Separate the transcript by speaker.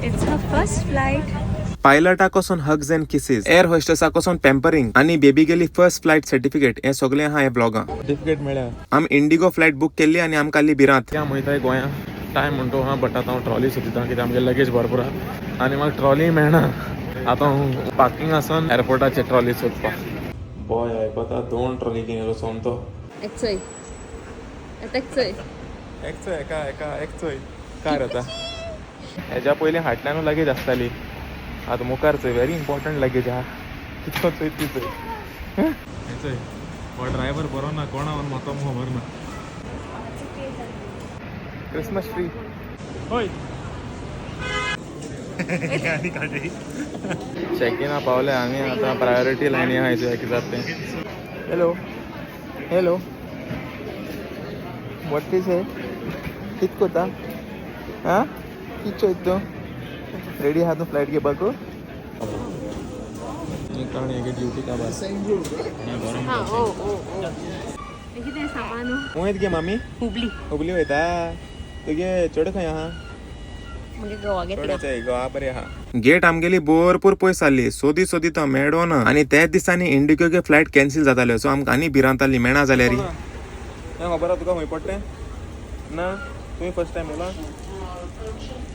Speaker 1: It's her first flight.
Speaker 2: पायलटाकोसून hugs and kisses, air होस्टेसाकोसून pampering आणि बेबी गेली फर्स्ट फ्लायट सर्टिफिकेट हे सगळे हा हे ब्लॉगां सर्टिफिकेट मेळ्या. आमी इंडिगो फ्लायट बुक केल्ली आणि आमकां आली बिरांत. त्या वयताय गोंया टायम म्हणतो हा, बट आतां हांव ट्रॉली सोदिता कित्याक आमगे लगेज भरपूर आहा आनी म्हाका ट्रॉली मेळना. आतां हांव पार्किंग आसून एअरपोर्टाचेर ट्रॉली सोदपा. बॉय आयकता 2 ट्रॉली घेवन सोमतो.
Speaker 1: Ekcoy. Ekcoy.
Speaker 2: एकचोय एकचोय काय आता हेज्या पयलीं फाटल्यानू लगेज आसताली, आतां मुखार चोय व्हेरी इम्पॉर्टंट लगेज आहा. कितको चोय ती चोय हेचोय. हो ड्रायव्हर बरो ना, कोणा व्हरून म्हाका खबर ना. क्रिसमस ट्री होय. चेकिना पावले आमी आतां प्रायोरिटी लायनी आहा हेजे कित्याक तें. हॅलो हॅलो वॉट इज हे कित कोता हां कित चोयत तूं रेडी आहा तूं फ्लायट घेवपाकू. कारण हेगे ड्युटी काबार
Speaker 1: Ah, oh. कितें सामान?
Speaker 2: वयत गे मामी
Speaker 1: हुबली.
Speaker 2: हुबली वयता. तुगे चेडूं खंय आहा.
Speaker 1: म्हणजे गोवा घेतला.
Speaker 2: गोवा बरें आहा. गेट आमगेली भरपूर पयस जाल्ली, सोदी तो मेळ्ळो ना आनी त्याच दिसांनी इंडिगोगे फ्लायट कॅन्सील जाताल्यो. सो आमकां आनी भिरांत जाली मेळना जाल्यार. खबर आहा तुका खंय पडटें ना. तुवें फर्स्ट टायम येयला.